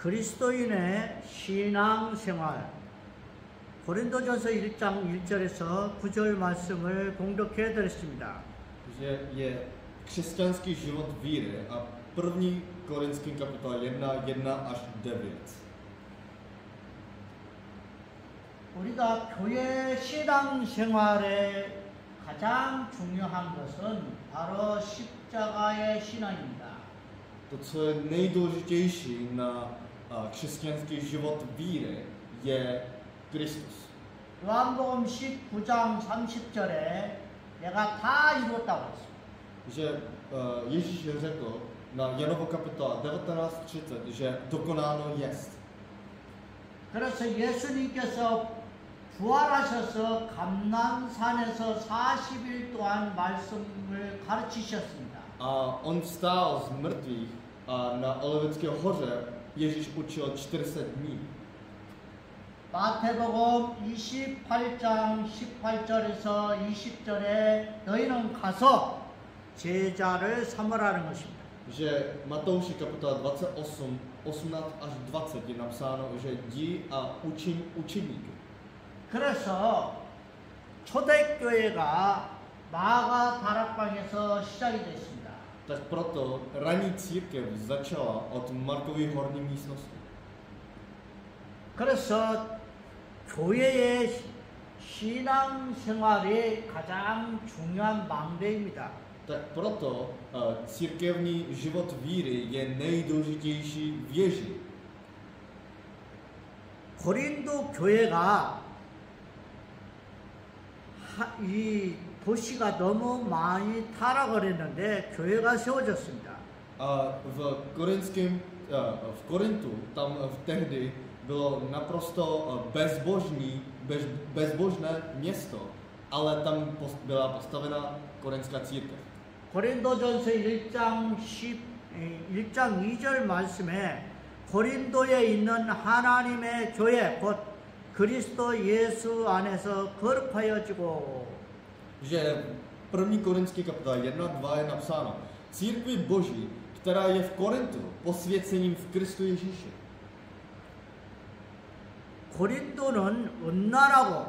그리스도인의 신앙생활 고린도전서 1장 1절에서 9절 말씀을 공독해 드렸습니다. Že je křesťanský život víry a 1. Korinským kapitola 1 až 9. 우리가 교회 신앙생활에 가장 중요한 것은 바로 십자가의 신앙입니다. To, co je nejdůležitější na křesťanský život víry, je Kristus. 요한복음 19장 30절에 내가 다 이루었다고 했습니다. Že Ježíš řekl na Janovo kapitola 19:30, že dokonáno jest. 그래서 예수님께서 부활하셔서 감남산에서 40일 동안 말씀을 가르치셨습니다. A on vstál z mrtvých a na Olivecké hoře Ježíš učil 40 dní. 마태복음 28장 18절에서 20절에 너희는 가서 제자를 삼으라는 것입니다. Že Matouši kapitola 28, 18 až 20 je napsáno, že jdi a učím učeníky. 그래서 초대교회가 마가 다락방에서 시작이 됐습니다. Tak proto ranní církev začala od Markovy horní místnosti. 그래서 교회의 신앙생활이 가장 중요한 망대입니다. Tak proto církevní život víry je nejdůležitější věží. 고린도 교회가 이 도시가 너무 많이 타락을 했는데 교회가 세워졌습니다. V Korintu, tam tehdy bylo naprosto bezbožné město, ale tam byla postavena korintská církev. 고린도전서 1장 2절 말씀에 고린도에 있는 하나님의 교회 곧 그리스도 예수 안에서 거룩하여지고 Že 1. Korinský kapitola 1:2 je napsáno: Církvi Boží, která je v Korintu, posvěcením v Kristu Ježíši. 고린도는 은나라고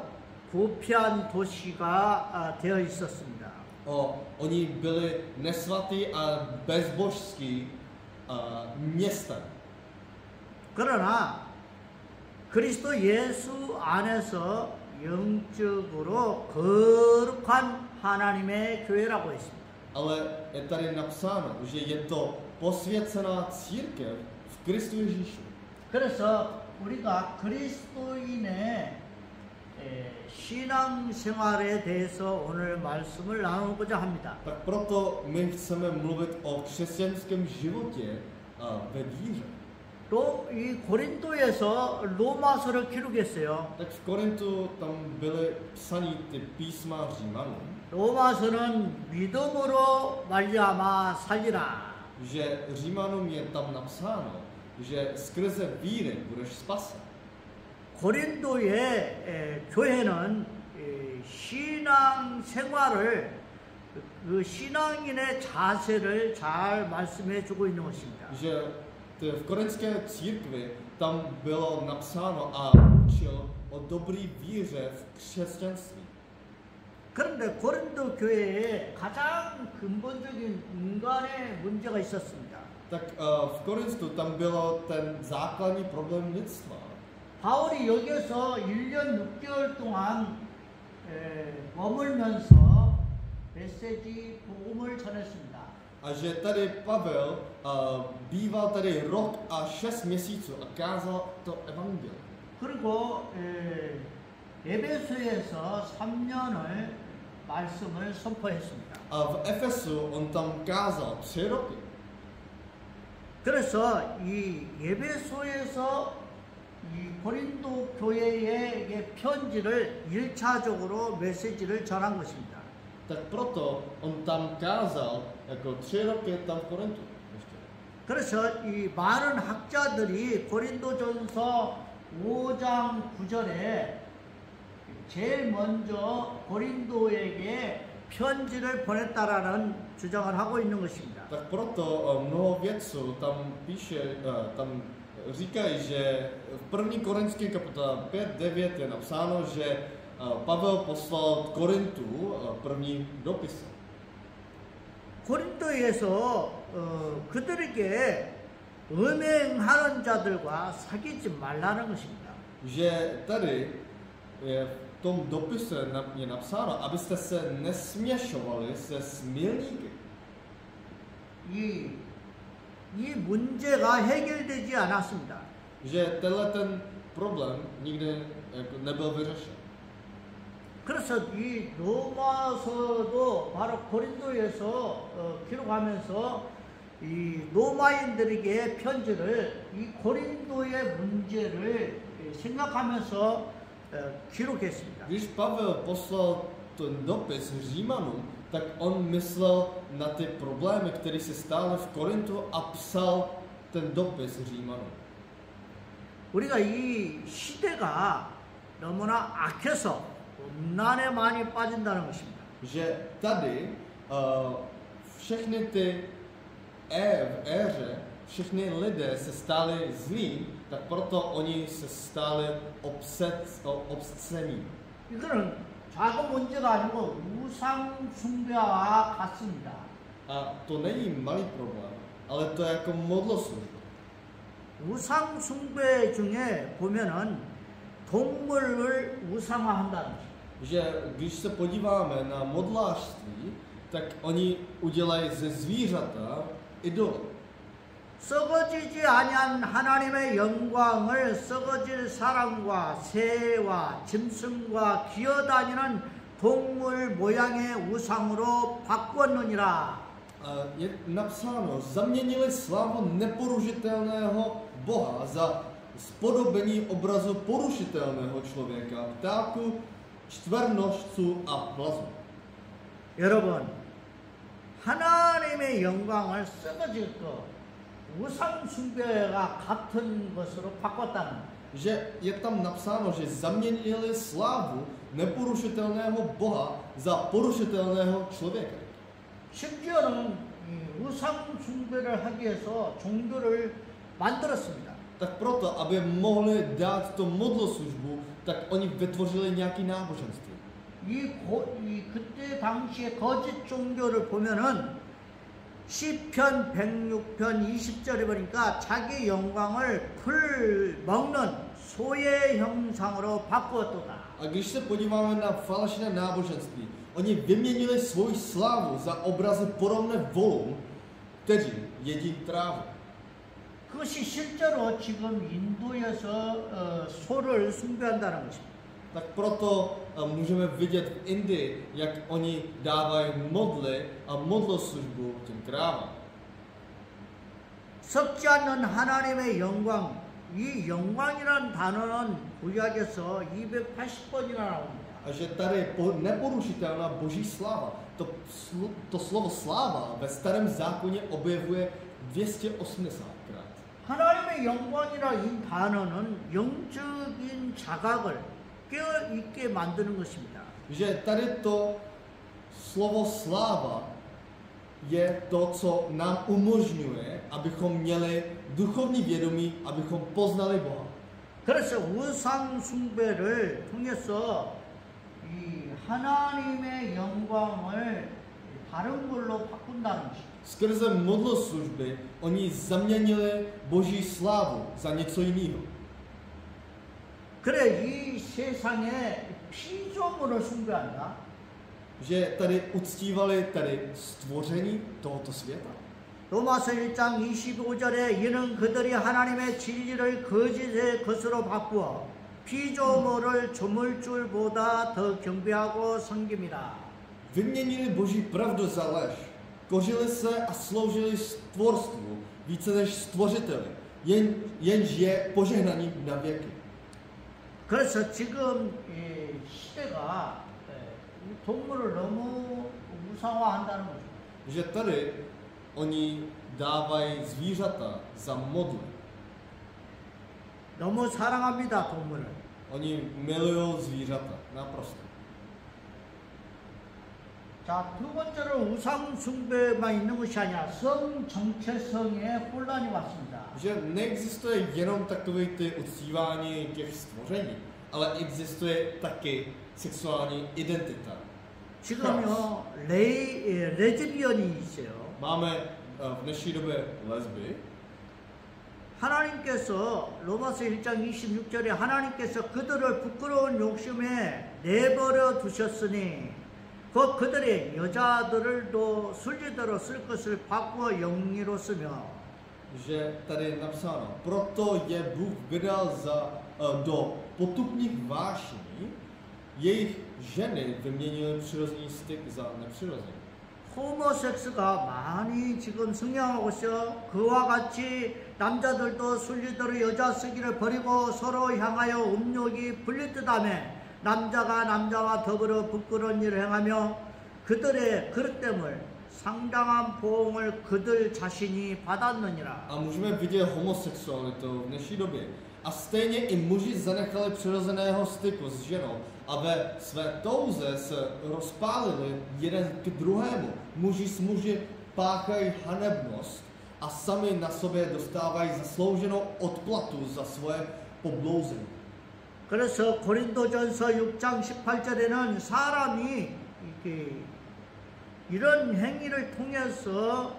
부패한 도시가 되어 있었습니다. Oni byli nesvatý a bezbožský města. 그러나 그리스도 예수 안에서 영적으로 거룩한 하나님의 교회라고 했습니다. Ale je tady napsáno, že je to posvěcená církev v Kristu Ježíši. 그래서 우리가 그리스도인의 신앙생활에 대해서 오늘 말씀을 나누고자 합니다. Tak proto my chceme mluvit o křesťanském životě ve víře. 또 이 고린도에서 로마서를 기록했어요. Tak v Korintu tam byly psaný ty písma Římanům. 로마서는 믿음으로 말미암아 살리라. Že Římanům je tam napsáno, že skrze víry budeš spasen. 고린도의 교회는 신앙 생활을 그 신앙인의 자세를 잘 말씀해 주고 있는 것입니다. Že v korinské církvi tam bylo napsáno a učil o dobrý víře v křesťanství. 그런데 고린도 교회에 가장 근본적인 인간의 문제가 있었습니다. Tak v Korintu tam bylo ten základní problém lidstva. 바울이 여기서 1년 6개월 동안 머물면서 메시지 복음을 전했습니다. A že tady Pavel býval tady rok a 6 měsíců a kázal to evangelium. 그리고 에베소에서 3년을 말씀을 선포했습니다. A v Efesu on tam kázal 3 roky. 그래서 이 에베소에서 이 고린도 교회의 편지를 1차적으로 메시지를 전한 것입니다. Tak proto on tam kázal jako 3 roky tam v Korintu. 그래서 이 많은 학자들이 고린도전서 5장 9절에 제일 먼저 고린도에게 편지를 보냈다라는 주장을 하고 있는 것입니다. Tak proto mnoho vědců tam píše, tam říkají, že v 1. Korinským kapitola 5:9 je napsáno, že Pavel poslal Korintu první dopis. 고린도에서 그들에게 음행하는 자들과 사귀지 말라는 것입니다. Že tady je v tom dopise je napsáno, abyste se nesměšovali se smilníky. 이 문제가 해결되지 않았습니다. Že tenhle ten problém nikdy nebyl vyřešen. 그래서 이 로마서도 바로 고린도에서 기록하면서 이 로마인들에게 편지를 이 고린도의 문제를 생각하면서 기록했습니다. Když Pavel poslal ten dopis Římanům, tak on myslel na ty problémy, které se stály v Korintu a psal ten dopis Římanům. 우리가 이 시대가 너무나 악해서 음란에 많이 빠진다는 것입니다. Že tady všechny ty v éře, všechny lidé se stali zlí, tak proto oni se stali obscení. 이거는 작은 문제가 아니고 우상 숭배와 같습니다. A to není malý problém, ale to je jako modloslužba. 우상 숭배 중에 보면은 동물을 우상화한다는 것입니다. Že když se podíváme na modlářství, tak oni udělají ze zvířata idoly. 썩어지지 아니한 하나님의 영광을 썩어질 사람과 새와 짐승과 기어다니는 동물 모양의 우상으로 바꾸었느니라. Je napsáno, zaměnili slávu neporušitelného Boha za spodobení obrazu porušitelného člověka, ptáku, čtvernožců a plazu. 여러분, 하나님의 영광을 썩어질 것, 우상 숭배가 같은 것으로 바꿨다는 거예요. Že je tam napsáno, že zaměnili slávu neporušitelného Boha za porušitelného člověka. 심지어는 이 우상 숭배를 하기 위해서 종교를 만들었습니다. Tak proto, aby mohli dát to modloslužbu, tak oni vytvořili nějaký náboženství. 그때 당시에 거짓 종교를 보면은 시편 106편 20절에 보니까 자기 영광을 풀 먹는 소의 형상으로 바꾸었도다. A když se podíváme na falešné náboženství, oni vyměnili svou slávu za obrazy podobné volům, kteří jedí trávu. 그것이 실제로 지금 인도에서 소를 숭배한다는 것입니다. Tak proto můžeme vidět v Indii, jak oni dávají modly a modloslužbu těm krávám. 썩지 않는 하나님의 영광, 이 영광이라는 단어는 구약에서 280번이나 나옵니다. A že tady neporušitelná boží sláva, to slovo sláva ve starém zákoně objevuje 280krát. 하나님의 영광이라 이 단어는 영적인 자각을 깨어있게 만드는 것입니다. Že tady to slovo sláva je to, co nám umožňuje, abychom měli duchovní vědomí, abychom poznali Boha. 그래서 우상 숭배를 통해서 이 하나님의 영광을 다른 걸로 바꾼다는 것입니다. Skrze modloslužby oni zaměnili boží slávu za něco jiného. 그래 이 세상에 피조물을 숭배한다. Že tady uctívali tady stvoření tohoto světa. 로마서 1장 25절에 이는 그들이 하나님의 진리를 거짓의 것으로 바꾸어 피조물을 조물줄보다 더 경배하고 섬깁니다. Vyměnili boží pravdu za lež. Kořili se a sloužili stvorstvu více než stvořiteli, jenž je požehnaný na věky. 그래서 지금 이 시대가 동물을 너무 우상화한다는 거죠. Že tady oni dávají zvířata za modly. 너무 사랑합니다, 동물을. Oni milují zvířata, naprosto. 자, 두 번째로 우상 숭배만 있는 것이 아니라 성 정체성에 혼란이 왔습니다. Že neexistuje jenom takový ty uctívání těch stvoření, ale existuje taky sexuální identita. 지금요 레즈비언이 있어요. Máme v dnešní době lesby. 하나님께서 로마서 1장 26절에 하나님께서 그들을 부끄러운 욕심에 내버려 두셨으니 그들의 여자들을도 술지대로 쓸 것을 바꾸어 영리로 쓰며 Že tady je napsáno, proto je Bůh vydal do potupných vášní, jejich ženy vyměnily přirozený styk za nepřirozený. 호모섹스가 많이 지금 성행하고 있어. 그와 같이 남자들도 순리대로 여자 쓰기를 버리고 서로 향하여 음욕이 불릴듯하며 남자가 남자와 더불어 부끄러운 일을 행하며 그들의 그릇됨을 상당한 보응을 그들 자신이 받았느니라. A můžeme vidět homosexualitu v dnešní době. A stejně i muži zanechali přirozeného styku s ženou a ve své touze se rozpálili jeden k druhému. Muži s muži páchají hanebnost a sami na sobě dostávají zaslouženou odplatu za svoje poblouzení. 그래서 고린도전서 6장 18절에는 사람이 이런 행위를 통해서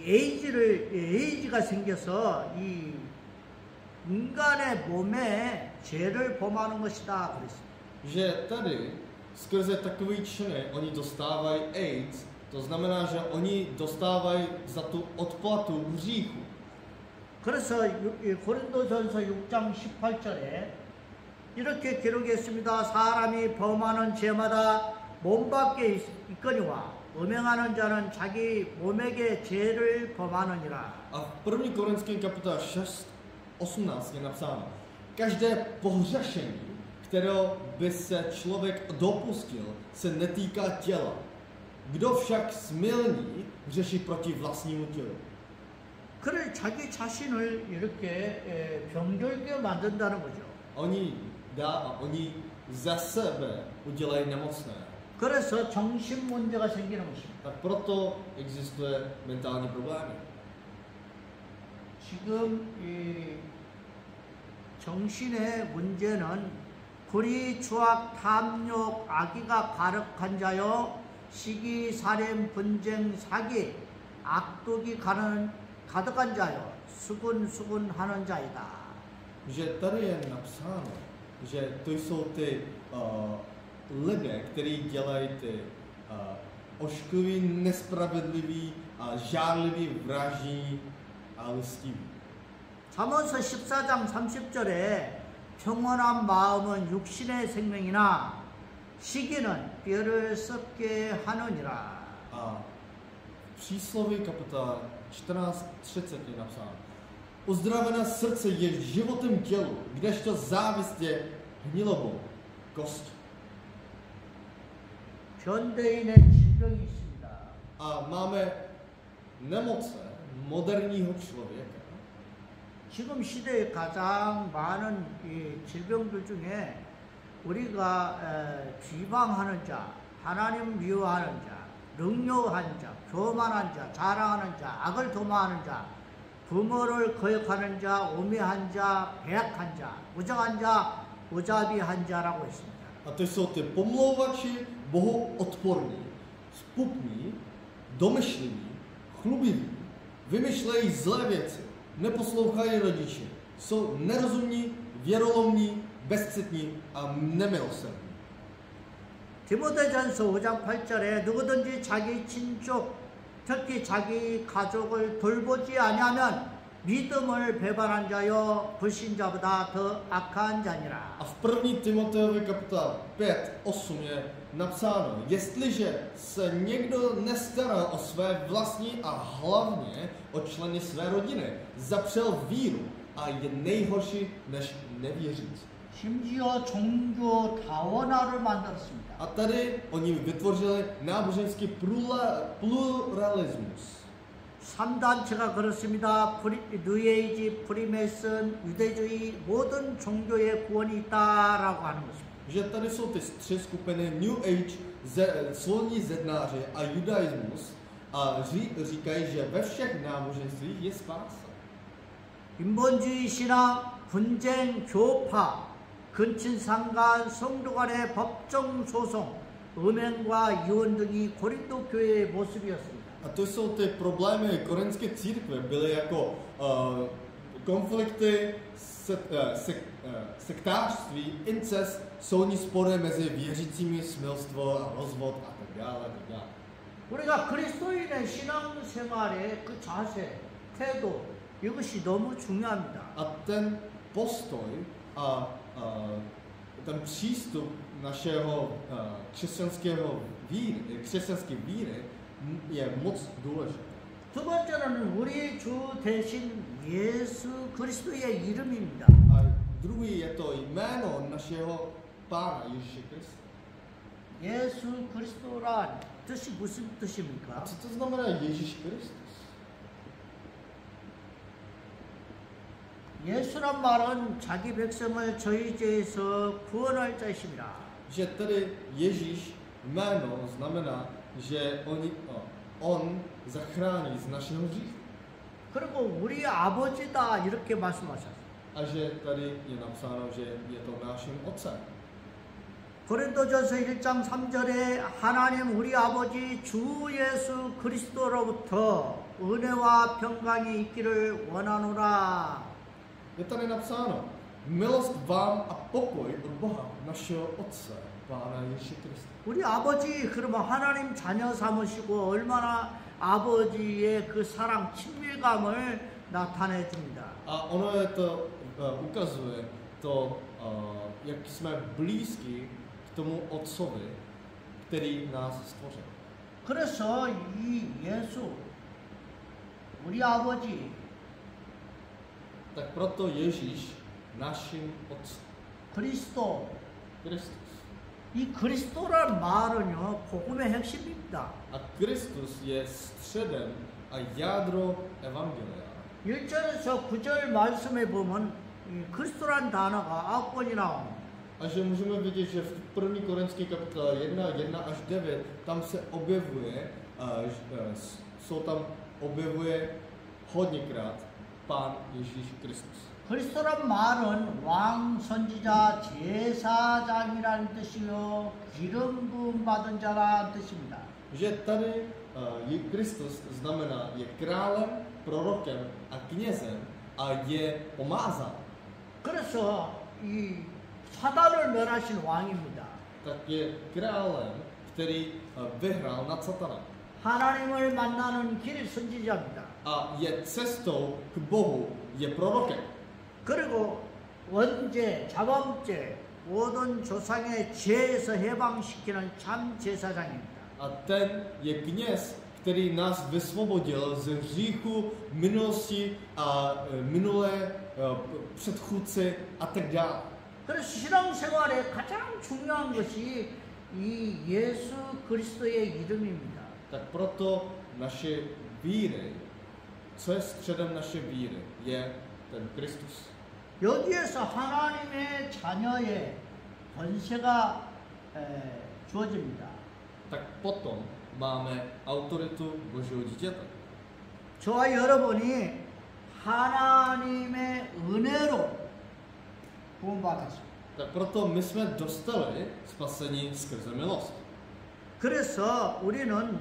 에이즈가 생겨서 이 인간의 몸에 죄를 범하는 것이다 그랬습니다. Že tady skrze takový činy oni dostávají AIDS, to znamená, že oni dostávají za tu odplatu hříchu. 그래서 고린도전서 6장 18절에 이렇게 기록했습니다. 사람이 범하는 죄마다 몸 밖에 있거니와 음행하는 자는 자기 몸에게 죄를 범하느니라. A v 1. Korinským kapitola 6:18 je napsáno: každé pohřešení, kterého by se člověk dopustil, se netýká těla. Kdo však smilní, hřeší proti vlastnímu tělu. 그를 자기 자신을 이렇게 병들게 만든다는 거죠. Oni za sebe udělají nemocné. 그래서 정신 문제가 생기는 것입니다. Tak proto existuje mentální problémy. 지금 이 정신의 문제는 불의, 추악, 탐욕, 악의가 가득한 자요, 시기, 살인, 분쟁, 사기, 악독이 가득한 자요, 수군수군하는 자이다. Že tady je napsáno, že to jsou ty lidé, kteří dělají ty oškliví, nespravedliví, žárliví, vraží a listiví. 잠언서 14장 30절에 평온한 마음은 육신의 생명이나 시기는 뼈를 썩게 하느니라. A přísloví kapitola 14:30 je napsáno: uzdravené srdce je životem tělu, kdežto závist je hnilobou kosti. 현대인의 질병이 있습니다. A máme nemoce moderního člověka. 지금 시대에 가장 많은 이 질병들 중에 우리가 비방하는 자, 하나님 미워하는 자, 능욕한 자, 교만한 자, 자랑하는 자, 악을 도모하는 자, 부모를 거역하는 자, 오매한 자, 배약한 자, 무정한 자, 무자비한 자라고 했습니다. A to jsou ty pomlouvači, bohoodporní, spupní, domyšliví, chlubiví, vymyšlejí zlé věci, neposlouchají rodiče, jsou nerozumní, věrolomní, bezcitní a nemilosrdní. 디모데전서 5장 8절에 누구든지 자기 친족, 특히 자기 가족을 돌보지 아니하면 믿음을 배반한 자요 불신자보다 더 악한 자니라. A v 1. Timoteovi kapitola 5:8 je napsáno: jestliže se někdo nestará o své vlastní a hlavně o členy své rodiny, zapřel víru a je nejhorší než nevěřící. 심지어 종교 다원화를 만들었습니다. A tady oni vytvořili náboženský pluralismus. 3단체가 그렇습니다. 뉴에이지, 프리메이슨, 유대주의 모든 종교의 구원이 있다라고 하는 것입니다. že tady jsou ty tři skupiny New Age, svolní zednáři a judaismus a říkají, že ve všech náboženstvích je spása. 인본주의 신앙, 분쟁, 교파, 근친 상간, 성도 간의 법정 소송, 음행과 이혼 등이 고린도 교회의 모습이었습니다. A to jsou ty problémy korinské církve, byly jako konflikty, sektářství, incest, soudní spory mezi věřícími, smilstvo a rozvod a tak dále, tak dále. 우리가 그리스도인의 신앙생활의 그 자세, 태도, 이것이 너무 중요합니다. A ten postoj a ten přístup našeho křesťanské víry je moc důležitý. 두 번째는 우리 주 대신 예수 그리스도의 이름입니다. A druhý je to jméno našeho Pána Ježíše Krista. 예수 그리스도란 뜻이 무슨 A 뜻입니까? co to znamená Ježíš Kristus? 예수란 말은 자기 백성을 저희 죄에서 구원할 자이십니다. Že tedy Ježíš jméno znamená, že on zachrání z našeho hříchu. 그리고 우리 아버지다 이렇게 말씀하셨어요. A že tady je napsáno, že je to naším otcem. 고린도전서 1장 3절에 하나님 우리 아버지 주 예수 그리스도로부터 은혜와 평강이 있기를 원하노라. Je tady napsáno, milost vám a pokoj od Boha, našeho Otce, Pána Ježíše Krista. 우리 아버지 그러면 하나님 자녀 삼으시고 얼마나 아버지의 그 사랑 친밀감을 나타내 줍니다. A ono je to, ukazuje to, jak jsme blízký k tomu Otcovi, který nás stvořil. 그래서 이 예수 우리 아버지 Tak proto Ježíš, naším Otcem, 그리스도 Kristus. 이 그리스도란 말은요 복음의 핵심입니다. A Kristus je středem a jádro Evangelia. 1절에서 9절 말씀에 보면 이 그리스도란 단어가 9번이 나옵니다. A že můžeme vidět, že v 1. Korinský kapitole 1 až 9, tam se objevuje, objevuje hodněkrát Pán Ježíš Kristus. 그리스도란 말은 왕, 선지자, 제사장이라는 뜻이요 기름 부음 받은 자라는 뜻입니다. Že tady Kristus znamená, je králem, prorokem a knězem a je pomázán. 그래서 이 사단을 멸하신 왕입니다. Tak je králem, který vyhrál nad Satanem. 하나님을 만나는 길 선지자입니다. A je cestou k Bohu, je prorokem. 그리고 원죄, 자범죄, 모든 조상의 죄에서 해방시키는 참 제사장입니다. A ten je kněz, který nás vysvobodil ze hříchu, minulosti a minulé předchůdci a tak dále. 그래서 신앙생활에 가장 중요한 것이 이 예수 그리스도의 이름입니다. Tak proto naše víry, co je středem naše víry, je ten Kristus. 여기에서 하나님의 자녀의 권세가 주어집니다. Tak potom máme autoritu Božího dítěte. 저와 여러분이 하나님의 은혜로 구원받았습니다. Tak proto my jsme dostali spasení skrze milost. 그래서 우리는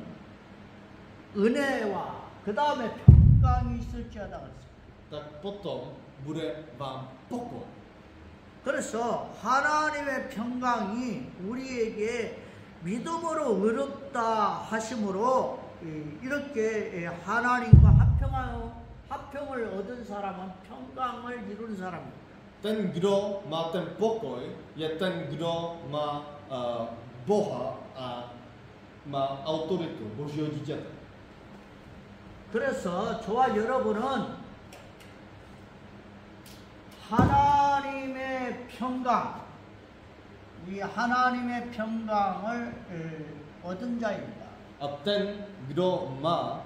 은혜와 그 다음에 평강이 있을지어다 그랬습니다. Tak potom bude vám pokoj. 그래서 하나님의 평강이 우리에게 믿음으로 의롭다 하심으로 이렇게 하나님과 합평을 얻은 사람은 평강을 이룬 사람입니다. Ten, kdo má ten pokoj, je ten, kdo má Boha a má autoritu Božího dítěte. 그래서 저와 여러분은 하나님의 평강, 이 하나님의 평강을 얻은 자입니다. A ten, kdo má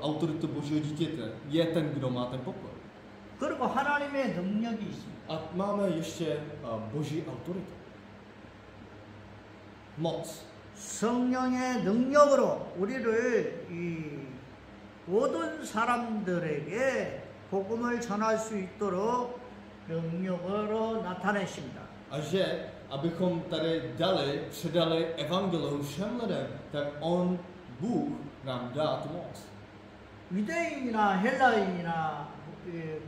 autoritu Božího dítěte, je ten, kdo má ten pokoj. 그리고 하나님의 능력이 있습니다. A máme ještě Boží autoritu. moc. 성령의 능력으로 우리를 이 모든 사람들에게 복음을 전할 수 있도록 능력으로 나타내십니다. A že, abychom tady předali evangelium všem lidem, tak on, Bůh, nám dá tu moc. 유대인이나 헬라인이나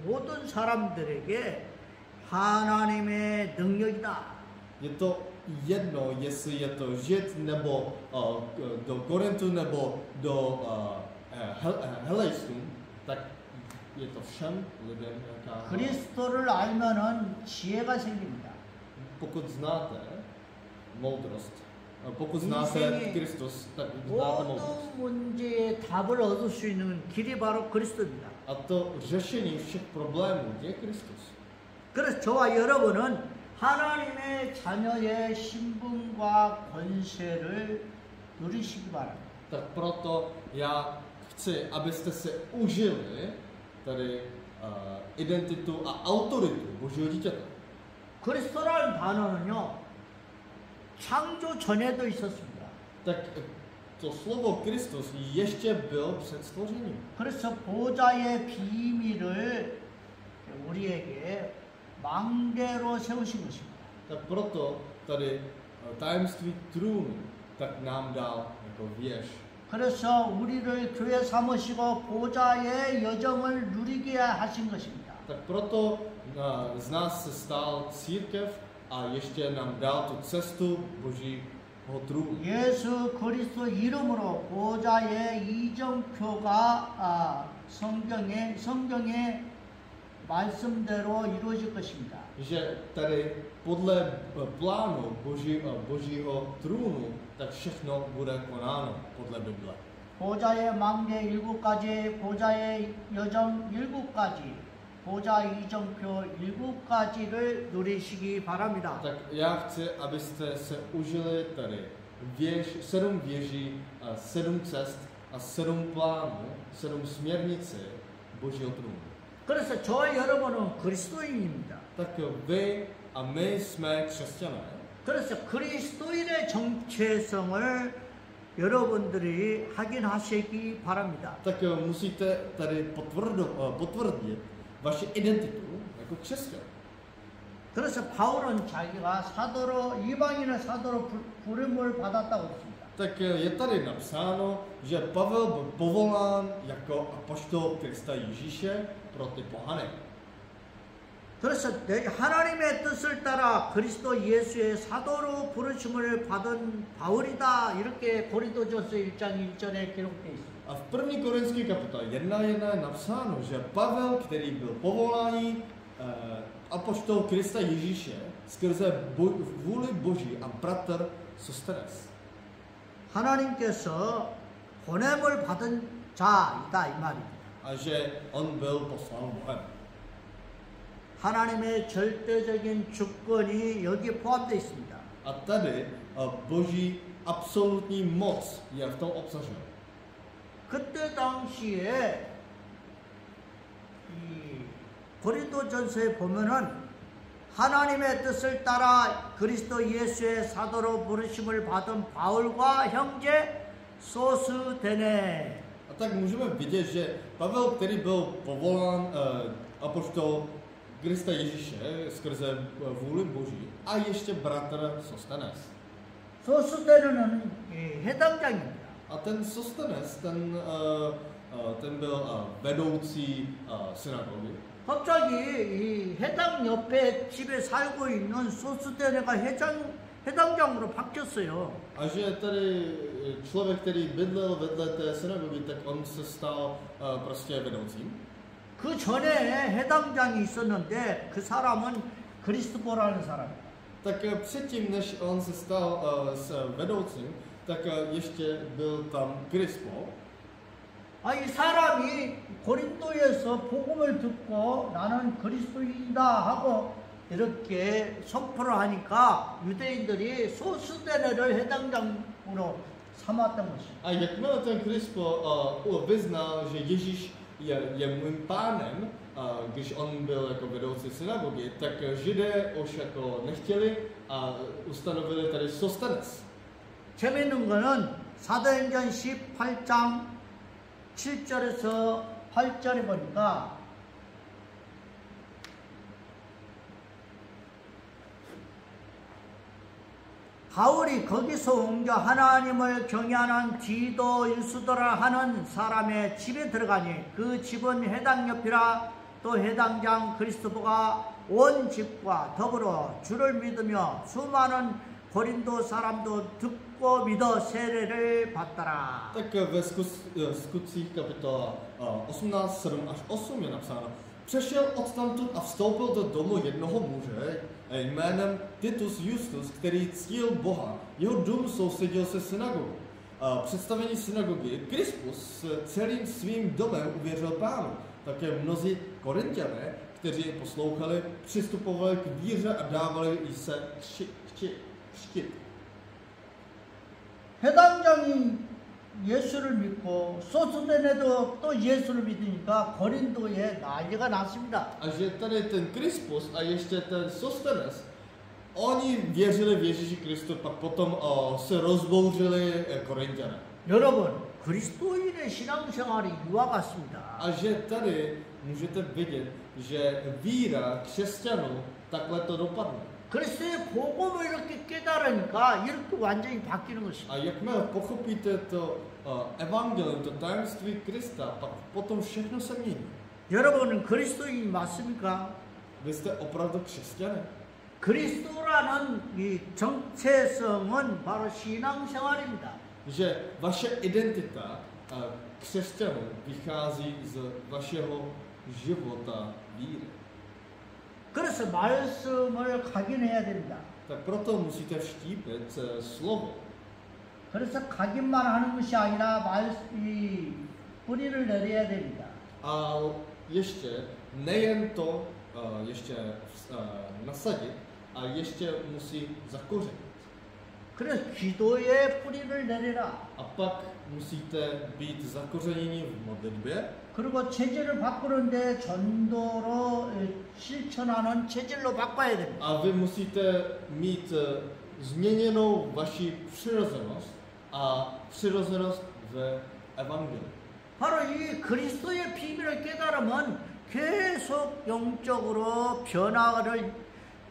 모든 사람들에게 하나님의 능력이다. Je to jedno, jestli je to Žid nebo do Korintu nebo do Helejstů, tak je to všem lidem jaká. 그리스도를 알면은 지혜가 생깁니다. Pokud znáte moudrost, pokud znáte 인생의 Kristus, tak znáte moudrost. 모든 문제의 답을 얻을 수 있는 길이 바로 그리스도입니다. A to řešení všech problémů je Kristus. 그래서 저와 여러분은 하나님의 자녀의 신분과 권세를 누리시기 바랍니다. Tak proto já chci, abyste se užili tady identitu a autoritu Božího dítěte. 그리스도라는 단어는요, 창조 전에도 있었습니다. Tak to slovo Kristus ještě byl před stvořením. 그래서 보좌의 비밀을 우리에게 망대로 세우신 것입니다. Tak proto tady tajemství trůnu tak nám dal jako věž. 그래서 우리를 교회 삼으시고 보좌의 여정을 누리게 하신 것입니다. Tak proto z nás se stal církev a ještě nám dal tu cestu Božího trůnu. 예수 그리스도 이름으로 보좌의 이정표가 성경의 말씀대로 이루어질 것입니다. Že tady podle plánu Božího trůnu tak všechno bude konáno podle Bible. 보좌의 망대 7가지, 보좌의 여정 7가지, 보좌 이정표 7가지를 누리시기 바랍니다. Tak já chci, abyste se užili tady 7 věží, 7 cest a 7 plánů, 7 směrnici Božího trůnu. 그래서 저와 여러분은 그리스도인입니다. Tak vy a my jsme křesťané. 그래서 그리스도인의 정체성을 여러분들이 확인하시기 바랍니다. Tak musíte tady potvrdit vaši identitu jako křesťan. 그래서 바울은 자기가 사도로 이방인의 사도로 부름을 받았다고 했습니다. Tak je tady napsáno, že Pavel byl povolán jako apoštol Krista Ježíše pro ty pohany. 그래서 하나님의 뜻을 따라 그리스도 예수의 사도로 부르심을 받은 바울이다. 이렇게 고린도전서 1장 1절에 기록되어 있습니다. A v 1. Korinský kapitole 1.1 je napsáno, že Pavel, který byl povolání apoštol Krista Ježíše skrze vůli Boží a bratr Sostenes. 하나님께서 보냄을 받은 자이다 이 말입니다. A že on byl poslán Bohem. 하나님의 절대적인 주권이 여기에 포함되어 있습니다. A tady Boží absolutní moc je v tom obsažena. 그때 당시에 이 고린도전서에 보면은 하나님의 뜻을 따라 그리스도 예수의 사도로 부르심을 받은 바울과 형제 소스데네. A tak můžeme vidět, že Pavel, který byl povolán apoštol Krista Ježíše skrze vůli Boží a ještě bratr Sostenes. 소스데네는 해당장입니다. A ten Sostenes, ten byl vedoucí synagogy. 갑자기 이 해당 옆에 집에 살고 있는 소스데네가 해당장으로 바뀌었어요. A že tady člověk, který bydlel vedle té synagogy, tak on se stal prostě vedoucím. 그 전에 해당장이 있었는데 그 사람은 그리스도라는 사람이에요. Tak předtím, než on se stal vedoucím, tak ještě byl tam Krispo. 아, 이 사람이 고린도에서 복음을 듣고 나는 그리스도인이다 하고 이렇게 선포를 하니까 유대인들이 소스데네를 해당장으로 삼았던 것입니다. A jakmile ten Krispo vyznal, že Ježíš je mým pánem, když on byl jako vedoucí synagogy, tak Židé už jako nechtěli a ustanovili tady Sostenes. 재미있는 거는 사도행전 18장 7절에서 8절에 보니까 바울이 거기서 옮겨 하나님을 경외하는 디도 유스도라 하는 사람의 집에 들어가니 그 집은 회당 옆이라 또 회당장 그리스도가 온 집과 더불어 주를 믿으며 수많은 고린도 사람도 듣고 믿어 세례를 받더라. Tak ve skutcích kapitola 18, 7 až 8 je napsáno: Přešel odtamtud a vstoupil do domu jednoho muže jménem Titus Justus, který ctil Boha. Jeho dům sousedil se synagogou. Představení synagogy Krispus s celým svým domem uvěřil Pánu. Také mnozí Korinťané, kteří je poslouchali, přistupovali k víře a dávali jí se křtit. 회당장이 예수를 믿고 소스데네도 또 예수를 믿으니까 고린도에 난리가 났습니다. A že tady ten Krispus a ještě ten Sostenes, oni věřili v Ježíši Kristu, pak potom se rozbouřili Korinťané. 여러분, 그리스도인의 신앙생활이 이와 같습니다. A že tady můžete vidět, že víra křesťanů takhle to dopadne. 그리스도의 복음을 이렇게 깨달으니까 이렇게 완전히 바뀌는 것입니다. A jakmile pochopíte to evangelium, to tajemství Krista, pak potom všechno se mění. 여러분은 그리스도인이 맞습니까? Vy jste opravdu křesťané. 그리스도라는 이 정체성은 바로 신앙생활입니다. Že vaše identita křesťanů vychází z vašeho života víry. 그래서 말씀을 각인해야 됩니다. Tak proto musíte vštípit slovo. 그래서 각인만 하는 것이 아니라 이 뿌리를 내려야 됩니다. A ještě nejen to ještě nasadit, a ještě musí zakořenit. 그래서 기도에 뿌리를 내려라. A pak musíte být zakořeněni v modlitbě. 그리고 체질을 바꾸는데 전도로 실천하는 체질로 바꿔야 됩니다. A vy musíte mít změněnou vaši přirozenost a přirozenost v evangeliu. 바로 이 그리스도의 비밀을 깨달으면 계속 영적으로 변화를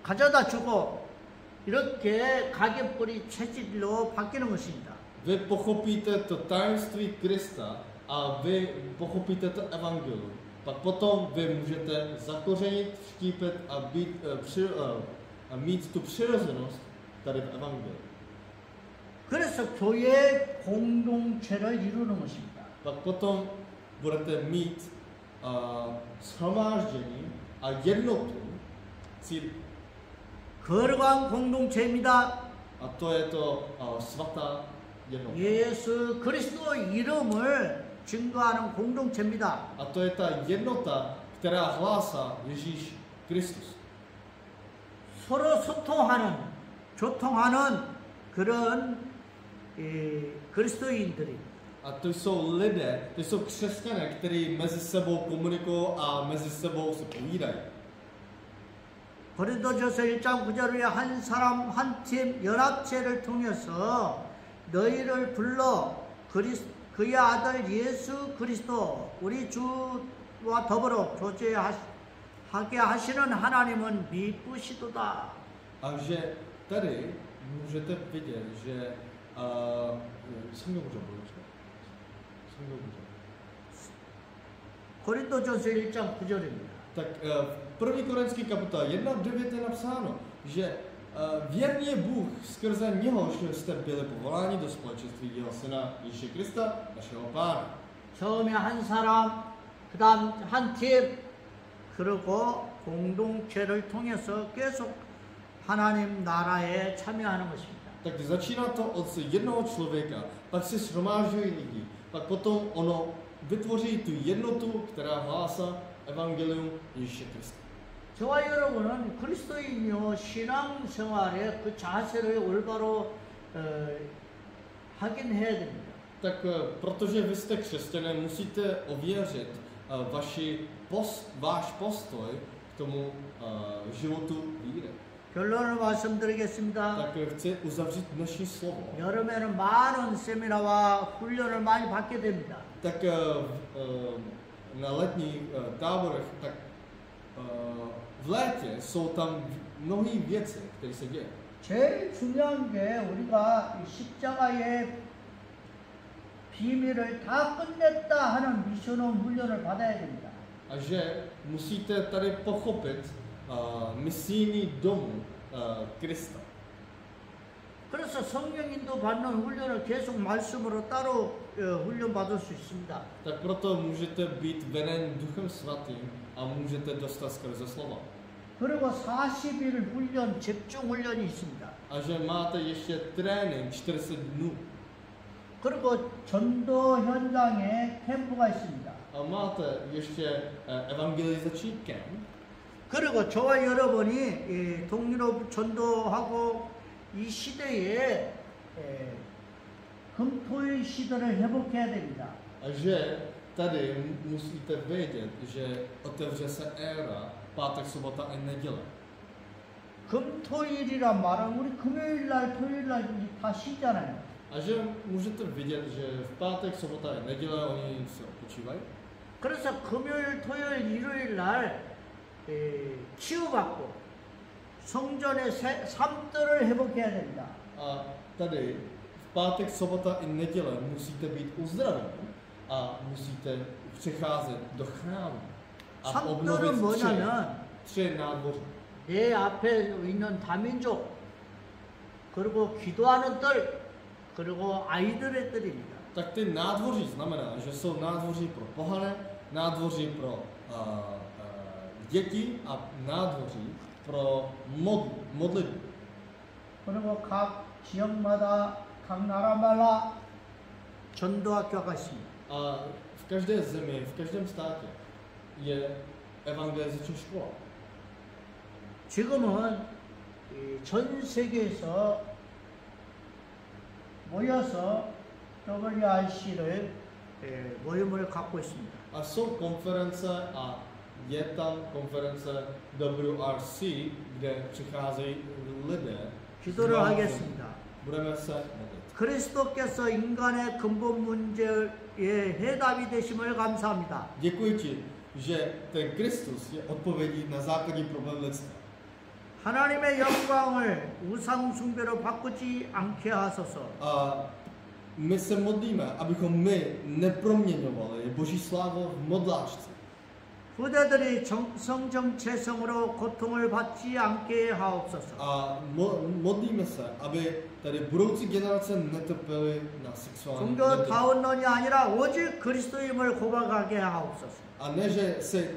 가져다 주고 이렇게 각인뿌리 체질로 바뀌는 것입니다. Vy pochopíte to tajemství Krista a vy pochopíte to evangelium. Pak potom vy můžete zakořenit, vštípit a mít tu přirozenost tady v evangeliu. 그래서 교회 공동체를 이루는 것입니다. Pak potom budete mít shromáždění a jednotu církve. 거룩한 공동체입니다. A to je to svatá jednota. 예수 그리스도 이름을 증거하는 공동체입니다. A to je ta jednota, která hlásá Ježíš Kristus. 서로 소통하는, 교통하는 그런 그리스도인들이. A to jsou lidé, to jsou křesťané, kteří mezi sebou komunikují a mezi sebou se povídají. 고린도전서 1장 9절에 한 사람 한 팀 연합체를 통해서 너희를 불러 그의 아들 예수 그리스도 우리 주와 더불어 교제하게 하시는 하나님은 미쁘시도다. A že tady můžete vidět, že 고린도전서 1장 9절입니다. Tak v 1. Korinský kapitola 1:9 je napsáno, že věrný je Bůh, skrze něhož jste byli povoláni do společenství jeho syna Ježíše Krista, našeho Pána. 처음에 한 사람, 그 다음 한 팀, 그리고 공동체를 통해서 계속 하나님 나라에 참여하는 것입니다. Tak začíná to od jednoho člověka, pak se shromážďují lidi, pak potom ono vytvoří tu jednotu, která hlásá evangelium Ježíše Krista. 저와 여러분은 그리스도인이요 신앙생활의 그 자세를 올바로 확인해야 됩니다. Tak protože vy jste křesťané, musíte ověřit váš postoj k tomu životu víry. 결론을 말씀드리겠습니다. tak chci uzavřít naše slovo. 여름에는 많은 세미나와 훈련을 많이 받게 됩니다. Tak na letních táborech, tak v létě jsou tam mnohé věci, které se dějí. 제일 중요한 게 우리가 이 십자가의 비밀을 다 끝냈다 하는 미션홈 훈련을 받아야 됩니다. A že musíte tady pochopit misijní domu Krista. 그래서 성령 인도 받는 훈련을 계속 말씀으로 따로 훈련 받을 수 있습니다. Tak proto můžete být veden Duchem Svatým a můžete dostat skrze slova. 그리고 40일 훈련, 집중 훈련이 있습니다. A že máte ještě trénink 40 dnů. 그리고 전도 현장에 캠프가 있습니다. A máte ještě evangelizační kemp. 그리고 저와 여러분이 이 동유럽 전도하고 이 시대에 금토일 시대를 회복해야 됩니다. A že tady musíte vědět, že otevře se éra pátek, sobota a neděle. 금토일이란 말은 우리 금요일 날, 토요일 날 다 쉬잖아요. A že můžete vidět, že v pátek, sobota a neděle oni se odpočívají. 그래서 금요일, 토요일, 일요일 날 치유받고 성전의 삶들을 회복해야 됩니다. A tady v pátek, sobota i neděle musíte být uzdraveni a musíte přecházet do chrámu a obnovit tři nádvoří. 내 앞에 있는 다민족, 그리고 기도하는 뜰, 그리고 아이들의 뜰입니다. Tak ty nádvoří znamená, že jsou nádvoří pro pohane, nádvoří pro děti a nádvoří pro modlitbu. 그리고 각 지역마다 각 나라마다 전도학교가 있습니다. A v každé zemi, v každém státě je evangelizační škola. 지금은 전 세계에서 모여서 WRC를 모임을 갖고 있습니다. A jsou konference a je tam konference WRC, kde přicházejí lidé. 기도를 하겠습니다. Budeme se modlit. 그리스도께서 인간의 근본 문제의 해답이 되심을 감사합니다. Děkuji ti, že ten Kristus je odpovědí na základní problém lidstva. 하나님의 영광을 우상 숭배로 바꾸지 않게 하소서. A my se modlíme, abychom my neproměňovali Boží slávu v modlářce. 후대들이 성정체성으로 고통을 받지 않게 하옵소서. A modlíme se, aby tady budoucí generace netrpěly na sexuální 종교다운론이 아니라 오직 그리스도임을 고백하게 하옵소서. A ne, že se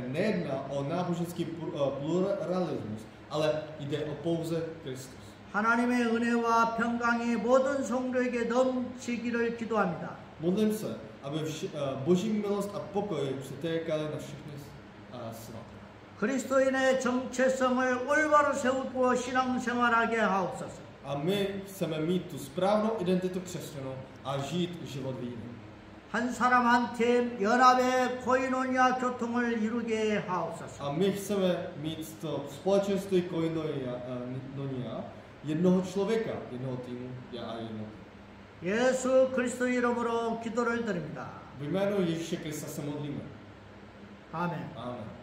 nejedná o náboženský pluralismus, ale jde o pouze Kristus. 하나님의 은혜와 평강이 모든 성도에게 넘치기를 기도합니다. Modlím se, aby Boží milost a pokoj přitékaly na všechny svaté. 그리스도인의 정체성을 올바로 세우고 신앙생활하게 하옵소서. A my chceme mít tu správnou identitu křesťanů a žít život víry. 한 사람 한 팀 연합의 코이노니아 교통을 이루게 하옵소서. A my chceme mít to společenství koinonia jednoho člověka, jednoho týmu, já a jednoho. 예수 그리스도 이름으로 기도를 드립니다. V jménu Ježíše Krista se modlíme. 아멘. Amen.